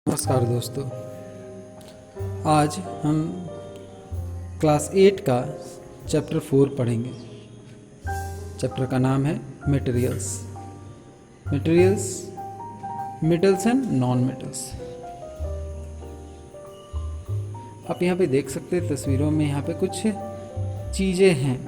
नमस्कार दोस्तों, आज हम क्लास 8 का चैप्टर 4 पढ़ेंगे। चैप्टर का नाम है materials. Metals and non metals. आप यहाँ पे देख सकते हैं तस्वीरों में, यहाँ पे कुछ चीज़ें हैं।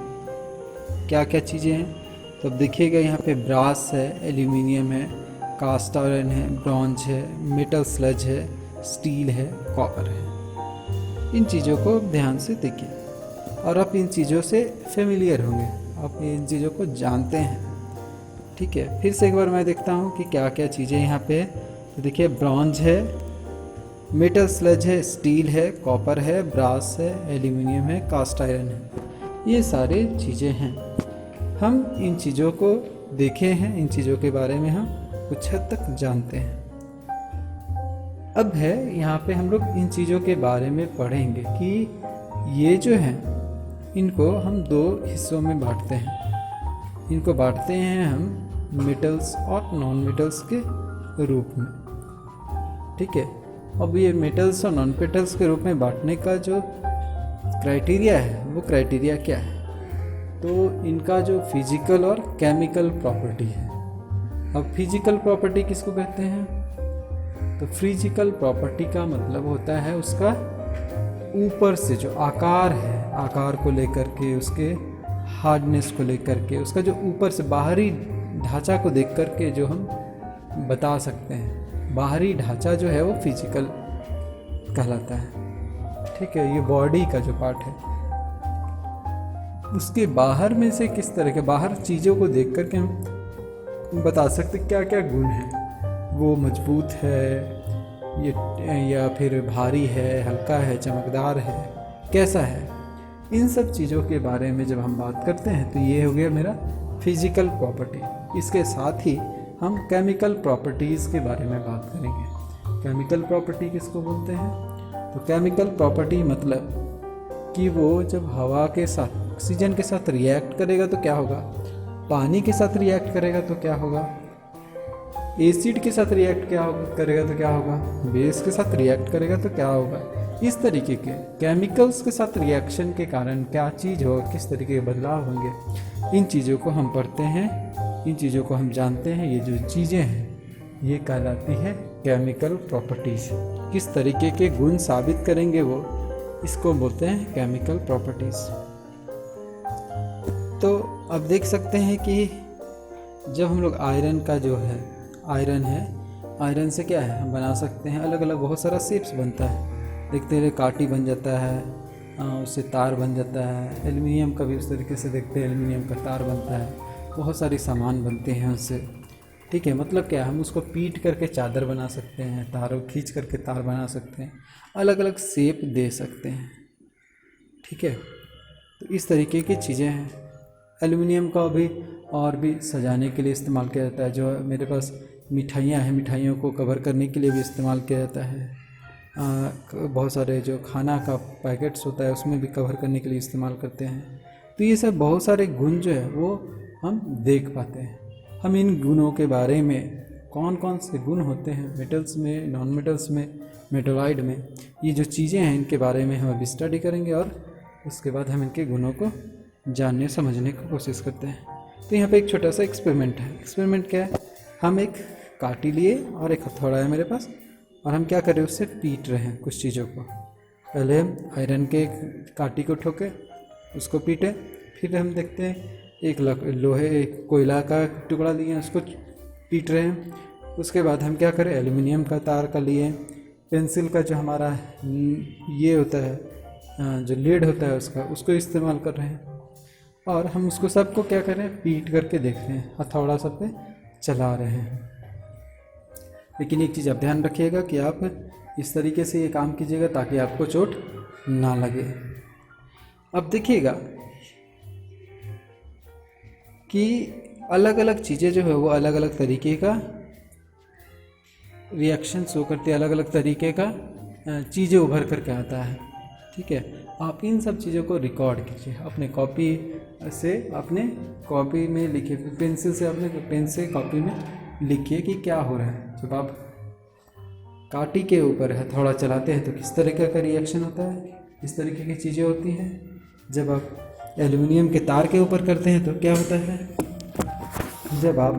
क्या क्या चीज़ें हैं तो अब देखिएगा, यहाँ पे ब्रास है, एल्यूमिनियम है, कास्ट आयरन है, ब्रॉन्ज है, मेटल स्लज है, स्टील है, कॉपर है। इन चीज़ों को ध्यान से देखिए और आप इन चीज़ों से फेमिलियर होंगे, आप इन चीज़ों को जानते हैं। ठीक है, फिर से एक बार मैं देखता हूँ कि क्या क्या चीज़ें यहाँ पे। तो देखिए, ब्रॉन्ज है, मेटल स्लज है, स्टील है, कॉपर है, ब्रास है, एल्यूमिनियम है, कास्ट आयरन है। ये सारे चीज़ें हैं। हम इन चीज़ों को देखे हैं, इन चीज़ों के बारे में हम कुछ हद तक जानते हैं। अब है यहाँ पे हम लोग इन चीज़ों के बारे में पढ़ेंगे कि ये जो हैं, इनको हम दो हिस्सों में बांटते हैं। इनको बांटते हैं हम मेटल्स और नॉन मेटल्स के रूप में। ठीक है, अब ये मेटल्स और नॉन मेटल्स के रूप में बांटने का जो क्राइटेरिया है, वो क्राइटेरिया क्या है? तो इनका जो फिजिकल और केमिकल प्रॉपर्टी है। अब फिजिकल प्रॉपर्टी किसको कहते हैं? तो फिजिकल प्रॉपर्टी का मतलब होता है उसका ऊपर से जो आकार है, आकार को लेकर के, उसके हार्डनेस को लेकर के, उसका जो ऊपर से बाहरी ढांचा को देख कर के जो हम बता सकते हैं, बाहरी ढांचा जो है वो फिजिकल कहलाता है। ठीक है, ये बॉडी का जो पार्ट है, उसके बाहर में से किस तरह के बाहर चीज़ों को देख कर के हम बता सकते क्या क्या गुण है। वो मजबूत है ये, या फिर भारी है, हल्का है, चमकदार है, कैसा है। इन सब चीज़ों के बारे में जब हम बात करते हैं तो ये हो गया मेरा फिजिकल प्रॉपर्टी। इसके साथ ही हम केमिकल प्रॉपर्टीज़ के बारे में बात करेंगे। केमिकल प्रॉपर्टी किसको बोलते हैं? तो केमिकल प्रॉपर्टी मतलब कि वो जब हवा के साथ, ऑक्सीजन के साथ रिएक्ट करेगा तो क्या होगा, पानी के साथ रिएक्ट करेगा तो क्या होगा, एसिड के साथ रिएक्ट करेगा तो क्या होगा, बेस के साथ रिएक्ट करेगा तो क्या होगा। इस तरीके के केमिकल्स के साथ रिएक्शन के कारण क्या चीज़ होगा, किस तरीके के बदलाव होंगे, इन चीज़ों को हम पढ़ते हैं, इन चीज़ों को हम जानते हैं। ये जो चीज़ें हैं ये कहलाती है केमिकल प्रॉपर्टीज़। किस तरीके के गुण साबित करेंगे वो, इसको बोलते हैं केमिकल प्रॉपर्टीज़। तो अब देख सकते हैं कि जब हम लोग आयरन का जो है, आयरन है, आयरन से क्या है हम बना सकते हैं, अलग अलग बहुत सारा शेप्स बनता है। देखते हैं काटी बन जाता है, उससे तार बन जाता है। एल्युमिनियम का भी उस तरीके से देखते हैं, एल्युमिनियम का तार बनता है, बहुत सारे सामान बनते हैं उससे। ठीक है, मतलब क्या, हम उसको पीट करके चादर बना सकते हैं, तारों खींच करके तार बना सकते हैं, अलग अलग शेप दे सकते हैं। ठीक है, तो इस तरीके की चीज़ें हैं। एल्युमिनियम का भी और भी सजाने के लिए इस्तेमाल किया जाता है। जो मेरे पास मिठाइयाँ हैं, मिठाइयों को कवर करने के लिए भी इस्तेमाल किया जाता है। बहुत सारे जो खाना का पैकेट्स होता है उसमें भी कवर करने के लिए इस्तेमाल करते हैं। तो ये सब बहुत सारे गुण जो है वो हम देख पाते हैं। हम इन गुणों के बारे में, कौन कौन से गुण होते हैं मेटल्स में, नॉन मेटल्स में, मेटोलाइड में, ये जो चीज़ें हैं इनके बारे में हम अभी स्टडी करेंगे और उसके बाद हम इनके गुणों को जानने समझने की कोशिश करते हैं। तो यहाँ पे एक छोटा सा एक्सपेरिमेंट है। एक्सपेरिमेंट क्या है, हम एक काटी लिए और एक हथौड़ा है मेरे पास, और हम क्या कर रहे हैं, उससे पीट रहे हैं कुछ चीज़ों को। पहले हम आयरन के काटी को ठोके, उसको पीटे, फिर हम देखते हैं एक लोहे, एक कोयला का टुकड़ा लिए, उसको पीट रहे हैं। उसके बाद हम क्या करें, एल्युमिनियम का तार का लिए, पेंसिल का जो हमारा ये होता है, जो लीड होता है उसका, उसको इस्तेमाल कर रहे हैं। और हम उसको सबको क्या करें, पीट करके देख रहे हैं, हथौड़ा सब पे चला रहे हैं। लेकिन एक चीज़ आप ध्यान रखिएगा कि आप इस तरीके से ये काम कीजिएगा ताकि आपको चोट ना लगे। अब देखिएगा कि अलग अलग चीज़ें जो है वो अलग अलग तरीके का रिएक्शन शो करती है, अलग अलग तरीके का चीज़ें उभर करके आता है। ठीक है, आप इन सब चीज़ों को रिकॉर्ड कीजिए अपने कॉपी से, अपने कॉपी में लिखिए, पेंसिल से अपने पेन से कॉपी में लिखिए कि क्या हो रहा है। जब आप काटी के ऊपर हथौड़ा चलाते हैं तो किस तरीके का रिएक्शन होता है, इस तरीके की चीज़ें होती हैं। जब आप एल्युमिनियम के तार के ऊपर करते हैं तो क्या होता है, जब आप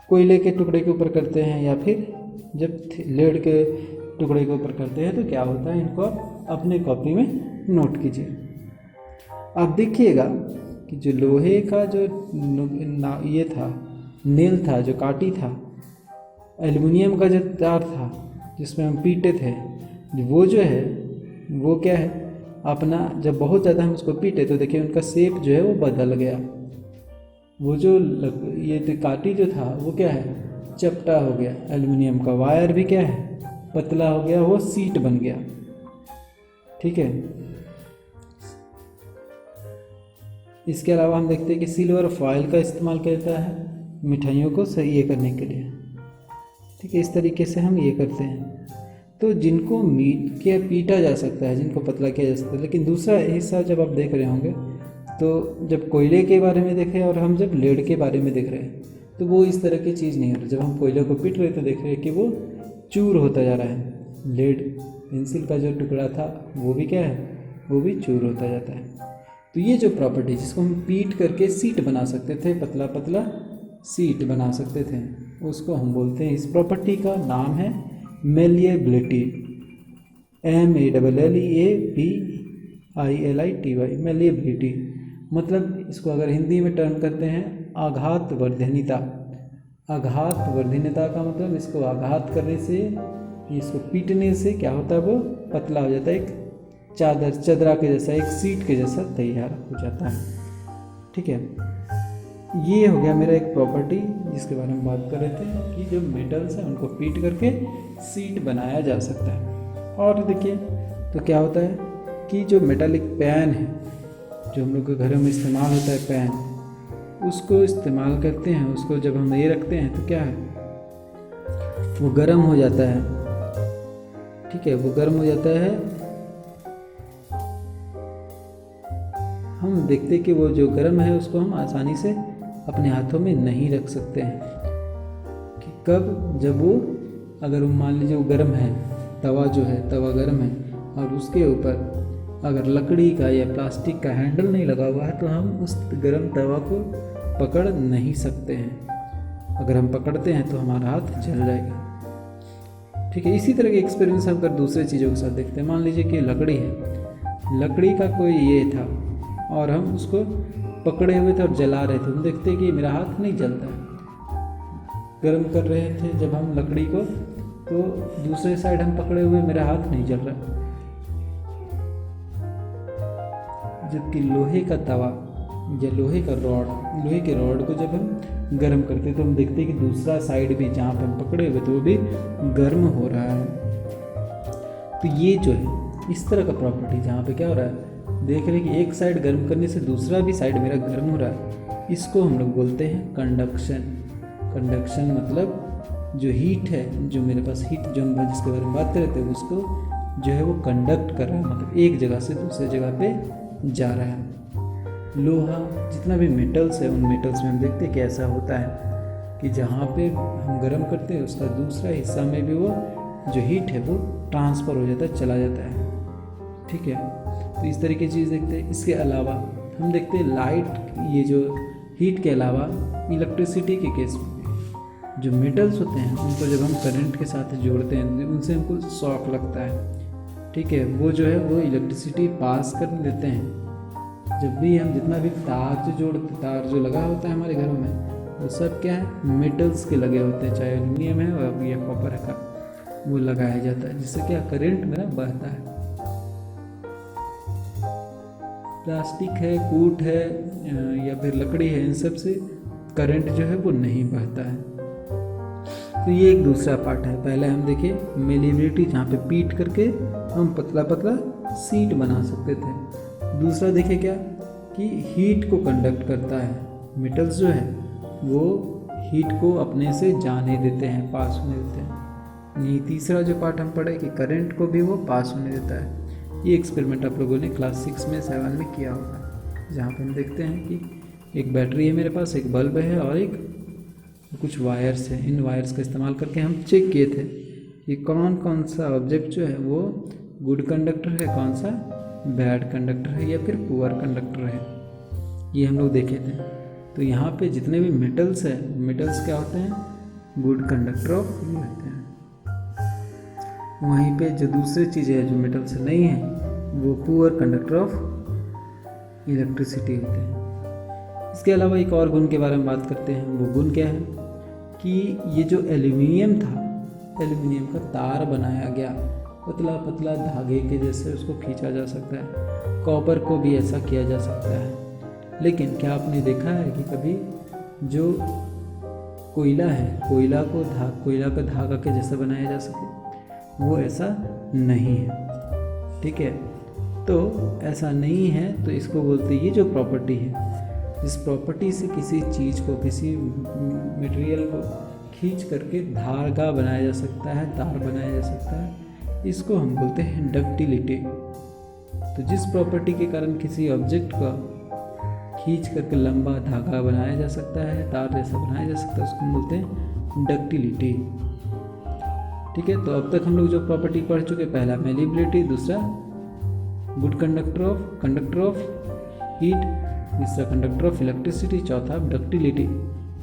कोयले के टुकड़े के ऊपर करते हैं या फिर जब लेड के टुकड़े के ऊपर करते हैं तो क्या होता है, इनको आप अपने कॉपी में नोट कीजिए। आप देखिएगा कि जो लोहे का जो ये था, नेल था, जो काटी था, एल्युमिनियम का जो तार था जिसमें हम पीटे थे, वो जो है वो क्या है अपना, जब बहुत ज़्यादा हम उसको पीटे तो देखिए उनका शेप जो है वो बदल गया। वो जो ये काटी जो था वो क्या है, चपटा हो गया। एल्युमिनियम का वायर भी क्या है, पतला हो गया, वो सीट बन गया। ठीक है। इसके अलावा हम देखते हैं कि सिल्वर फॉयल का इस्तेमाल किया जाता है मिठाइयों को सही ये करने के लिए। ठीक है, इस तरीके से हम ये करते हैं। तो जिनको मीट के पीटा जा सकता है, जिनको पतला किया जा सकता है, लेकिन दूसरा हिस्सा जब आप देख रहे होंगे तो जब कोयले के बारे में देखें और हम जब लेड के बारे में देख रहे हैं तो वो इस तरह की चीज़ नहीं हो रही। जब हम कोयले को पीट रहे तो देख रहे हैं कि वो चूर होता जा रहा है। लेड पेंसिल का जो टुकड़ा था वो भी क्या है, वो भी चूर होता जाता है। तो ये जो प्रॉपर्टी जिसको हम पीट करके सीट बना सकते थे, पतला पतला सीट बना सकते थे, उसको हम बोलते हैं, इस प्रॉपर्टी का नाम है मेलिएबिलिटी। MEALLEABILITY, malleability. मतलब इसको अगर हिंदी में टर्न करते हैं आघात वर्धनीयता। आघात वर्धनीयता का मतलब इसको आघात करने से, इसको पीटने से क्या होता है, वो पतला हो जाता है, एक चदरा के जैसा, एक सीट के जैसा तैयार हो जाता है। ठीक है, ये हो गया मेरा एक प्रॉपर्टी जिसके बारे में बात कर रहे थे कि जो मेटल्स हैं उनको पीट करके सीट बनाया जा सकता है। और देखिए तो क्या होता है कि जो मेटालिक पैन है, जो हम लोग के घरों में इस्तेमाल होता है पैन, उसको इस्तेमाल करते हैं, उसको जब हम ये रखते हैं तो क्या है, वो गर्म हो जाता है। ठीक है, वो गर्म हो जाता है। हम देखते कि वो जो गर्म है उसको हम आसानी से अपने हाथों में नहीं रख सकते हैं। कि कब, जब वो अगर मान लीजिए वो गर्म है, तवा जो है, तवा गर्म है और उसके ऊपर अगर लकड़ी का या प्लास्टिक का हैंडल नहीं लगा हुआ है तो हम उस गर्म तवा को पकड़ नहीं सकते हैं। अगर हम पकड़ते हैं तो हमारा हाथ जल जाएगा। ठीक है, इसी तरह के एक्सपीरियंस हम अगर दूसरे चीज़ों के साथ देखते हैं। मान लीजिए कि लकड़ी है, लकड़ी का कोई ये था और हम उसको पकड़े हुए थे और जला रहे थे, हम देखते हैं कि मेरा हाथ नहीं जलता है। गर्म कर रहे थे जब हम लकड़ी को तो दूसरे साइड हम पकड़े हुए, मेरा हाथ नहीं जल रहा। जबकि लोहे का तवा या लोहे का रॉड, लोहे के रॉड को जब हम गर्म करते तो हम देखते हैं कि दूसरा साइड भी जहाँ पर हम पकड़े हुए थे वो भी गर्म हो रहा है। तो ये जो है इस तरह का प्रॉपर्टी जहाँ पे क्या हो रहा है, देख रहे हैं कि एक साइड गर्म करने से दूसरा भी साइड मेरा गर्म हो रहा है, इसको हम लोग बोलते हैं कंडक्शन। कंडक्शन मतलब जो हीट है, जो मेरे पास हीट जो हम जिसके बारे में बात कर रहे थे उसको जो है वो कंडक्ट कर रहा है, मतलब एक जगह से दूसरे जगह पे जा रहा है। लोहा, जितना भी मेटल्स है, उन मेटल्स में हम देखते हैं कि ऐसा होता है कि जहाँ पे हम गर्म करते हैं उसका दूसरा हिस्सा में भी वो जो हीट है वो ट्रांसफ़र हो जाता है, चला जाता है। ठीक है, तो इस तरीके की चीज़ देखते हैं। इसके अलावा हम देखते हैं लाइट, ये जो हीट के अलावा इलेक्ट्रिसिटी के केस में जो मेटल्स होते हैं उनको जब हम करंट के साथ जोड़ते हैं उनसे हमको शॉक लगता है। ठीक है, वो जो है वो इलेक्ट्रिसिटी पास कर देते हैं। जब भी हम जितना भी तार जो लगा होता है हमारे घरों में, वो सब क्या है, मेटल्स के लगे होते हैं, चाहे एल्युमिनियम है और या कॉपर है का, वो लगाया जाता है, जिससे क्या करंट मेरा बहता है। प्लास्टिक है, कूट है या फिर लकड़ी है, इन सब से करंट जो है वो नहीं बहता है। तो ये एक दूसरा पार्ट है। पहले हम देखिए मेलिएबिलिटी, जहाँ पे पीट करके हम पतला पतला सीट बना सकते थे। दूसरा देखिए क्या कि हीट को कंडक्ट करता है, मेटल्स जो है वो हीट को अपने से जाने देते हैं, पास होने देते हैं। यही तीसरा जो पार्ट हम पढ़े कि करंट को भी वो पास होने देता है। ये एक्सपेरिमेंट आप लोगों ने क्लास 6 में 7 में किया होगा, जहाँ पर हम देखते हैं कि एक बैटरी है मेरे पास, एक बल्ब है और एक कुछ वायर्स है। इन वायर्स का इस्तेमाल करके हम चेक किए थे कि कौन कौन सा ऑब्जेक्ट जो है वो गुड कंडक्टर है, कौन सा बैड कंडक्टर है या फिर पुअर कंडक्टर है, ये हम लोग देखे थे। तो यहाँ पे जितने भी मेटल्स हैं, मेटल्स क्या होते हैं, गुड कंडक्टर ऑफ रहते हैं। वहीं पे जो दूसरी चीज़ें हैं जो मेटल्स नहीं है वो पुअर कंडक्टर ऑफ इलेक्ट्रिसिटी होते हैं। इसके अलावा एक और गुण के बारे में बात करते हैं। वो गुण क्या है कि ये जो एल्यूमिनियम था, एल्यूमिनियम का तार बनाया गया, पतला पतला धागे के जैसे उसको खींचा जा सकता है। कॉपर को भी ऐसा किया जा सकता है। लेकिन क्या आपने देखा है कि कभी जो कोयला है, कोयला का धागा के जैसा बनाया जा सके? वो ऐसा नहीं है। ठीक है, तो ऐसा नहीं है, तो इसको बोलते हैं, ये जो प्रॉपर्टी है, इस प्रॉपर्टी से किसी चीज़ को, किसी मटेरियल को खींच करके धागा बनाया जा सकता है, तार बनाया जा सकता है, इसको हम बोलते हैं डक्टिलिटी। तो जिस प्रॉपर्टी के कारण किसी ऑब्जेक्ट का खींच करके लंबा धागा बनाया जा सकता है, तार जैसा बनाया जा सकता है, उसको हम बोलते हैं डक्टिलिटी। ठीक है, तो अब तक हम लोग जो प्रॉपर्टी पढ़ चुके, पहला मेलिबिलिटी, दूसरा गुड कंडक्टर ऑफ हीट, तीसरा कंडक्टर ऑफ इलेक्ट्रिसिटी, चौथा डक्टिलिटी,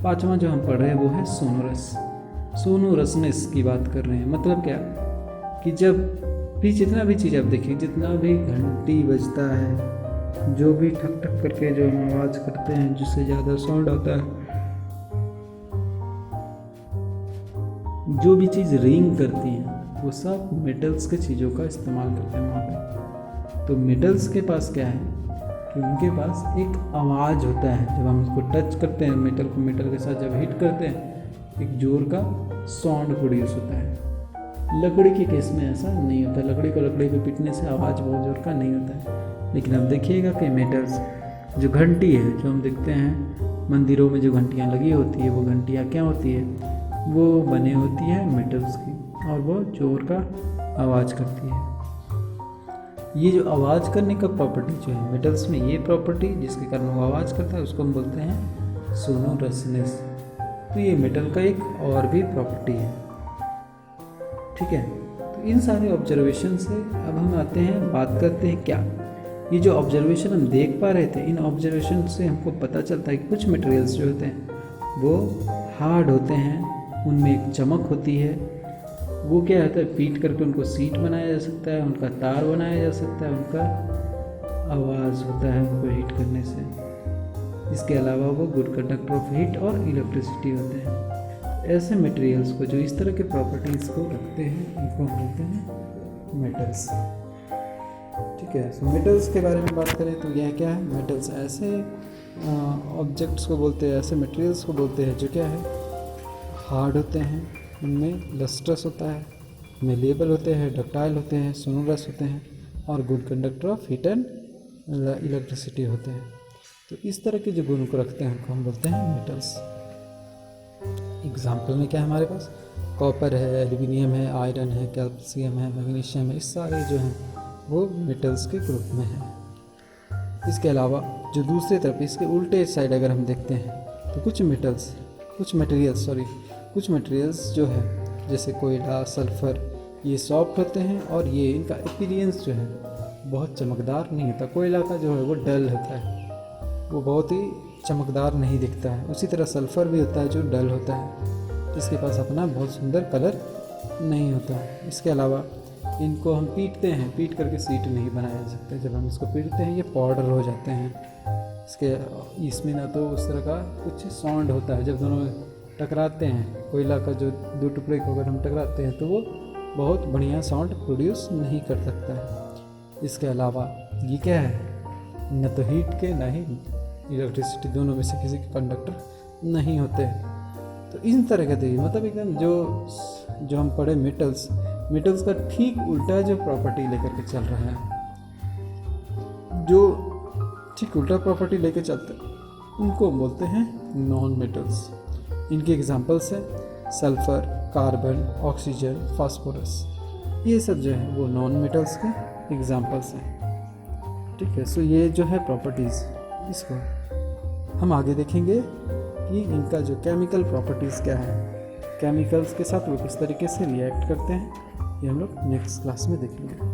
पांचवा जो हम पढ़ रहे हैं वो है सोनोरसनेस की बात कर रहे हैं। मतलब क्या कि जब भी जितना भी चीज़ आप देखिए, जितना भी घंटी बजता है, जो भी ठक ठक करके जो हम आवाज़ करते हैं, जिससे ज़्यादा साउंड आता है, जो भी चीज़ रिंग करती है, वो सब मेटल्स के चीज़ों का इस्तेमाल करते हैं वहाँ पे। तो मेटल्स के पास क्या है कि उनके पास एक आवाज़ होता है। जब हम उसको टच करते हैं, मेटल को मेटल के साथ जब हिट करते हैं, एक जोर का साउंड प्रोड्यूस होता है। लकड़ी के केस में ऐसा नहीं होता। लकड़ी को लकड़ी पे पीटने से आवाज़ बहुत जोर का नहीं होता है। लेकिन आप देखिएगा कि मेटल्स, जो घंटी है, जो हम देखते हैं मंदिरों में जो घंटियाँ लगी होती है, वो घंटियाँ क्या होती है, वो बनी होती है मेटल्स की, और वो जोर का आवाज़ करती है। ये जो आवाज़ करने का प्रॉपर्टी जो है मेटल्स में, ये प्रॉपर्टी जिसके कारण वो आवाज़ करता है, उसको हम बोलते हैं सोनोरसनेस। तो ये मेटल का एक और भी प्रॉपर्टी है। ठीक है, तो इन सारे ऑब्जर्वेशन से अब हम आते हैं, बात करते हैं क्या, ये जो ऑब्जर्वेशन हम देख पा रहे थे, इन ऑब्जर्वेशन से हमको पता चलता है कि कुछ मटेरियल्स जो होते हैं वो हार्ड होते हैं, उनमें एक चमक होती है। वो क्या होता है, पीट करके उनको सीट बनाया जा सकता है, उनका तार बनाया जा सकता है, उनका आवाज़ होता है उनको हीट करने से। इसके अलावा वो गुड कंडक्टर ऑफ हीट और इलेक्ट्रिसिटी होते हैं। ऐसे मटेरियल्स को जो इस तरह के प्रॉपर्टीज़ को रखते हैं, उनको हम बोलते हैं मेटल्स। ठीक है, सो मेटल्स के बारे में बात करें तो यह क्या है, मेटल्स ऐसे ऑब्जेक्ट्स को बोलते हैं, ऐसे मटेरियल्स को बोलते हैं जो क्या है, हार्ड होते हैं, उनमें लस्ट्रस होता है, मेलेबल होते हैं, डक्टाइल होते हैं, सोनोरस होते हैं, और good conductor of heat and electricity होते हैं। तो इस तरह के जो गुण को रखते हैं उनको हम बोलते हैं मेटल्स। एग्जाम्पल में क्या है हमारे पास, कॉपर है, एल्यूमिनियम है, आयरन है, कैल्शियम है, मैग्नीशियम है, इस सारे जो हैं वो मेटल्स के ग्रुप में हैं। इसके अलावा जो दूसरी तरफ इसके उल्टे साइड अगर हम देखते हैं तो कुछ मटेरियल्स जो है जैसे कोयला, सल्फर, ये सॉफ्ट होते हैं और ये इनका अपीयरेंस जो है बहुत चमकदार नहीं होता। कोयला का जो है वो डल होता है, वो बहुत ही चमकदार नहीं दिखता है। उसी तरह सल्फ़र भी होता है जो डल होता है, जिसके पास अपना बहुत सुंदर कलर नहीं होता है। इसके अलावा इनको हम पीटते हैं, पीट करके सीट नहीं बनाया जा सकता। जब हम इसको पीटते हैं ये पाउडर हो जाते हैं। इसमें ना तो उस तरह का कुछ साउंड होता है। जब दोनों टकराते हैं, कोयला का जो दो टुकड़े को अगर हम टकराते हैं तो वो बहुत बढ़िया साउंड प्रोड्यूस नहीं कर सकता है। इसके अलावा ये क्या है, न तो हीट के ना ही इलेक्ट्रिसिटी, दोनों में से किसी के कंडक्टर नहीं होते। तो इन तरह के देखिए, मतलब एकदम जो हम पढ़े मेटल्स का ठीक उल्टा जो प्रॉपर्टी लेकर के चल रहा है, जो ठीक उल्टा प्रॉपर्टी लेकर चलते हैं उनको बोलते हैं नॉन मेटल्स। इनके एग्जांपल्स हैं सल्फ़र, कार्बन, ऑक्सीजन, फास्फोरस, ये सब जो है वो नॉन मेटल्स के एग्जांपल्स हैं। ठीक है, सो ये जो है प्रॉपर्टीज़, इसको हम आगे देखेंगे कि इनका जो केमिकल प्रॉपर्टीज़ क्या है, केमिकल्स के साथ वो किस तरीके से रिएक्ट करते हैं, ये हम लोग नेक्स्ट क्लास में देखेंगे।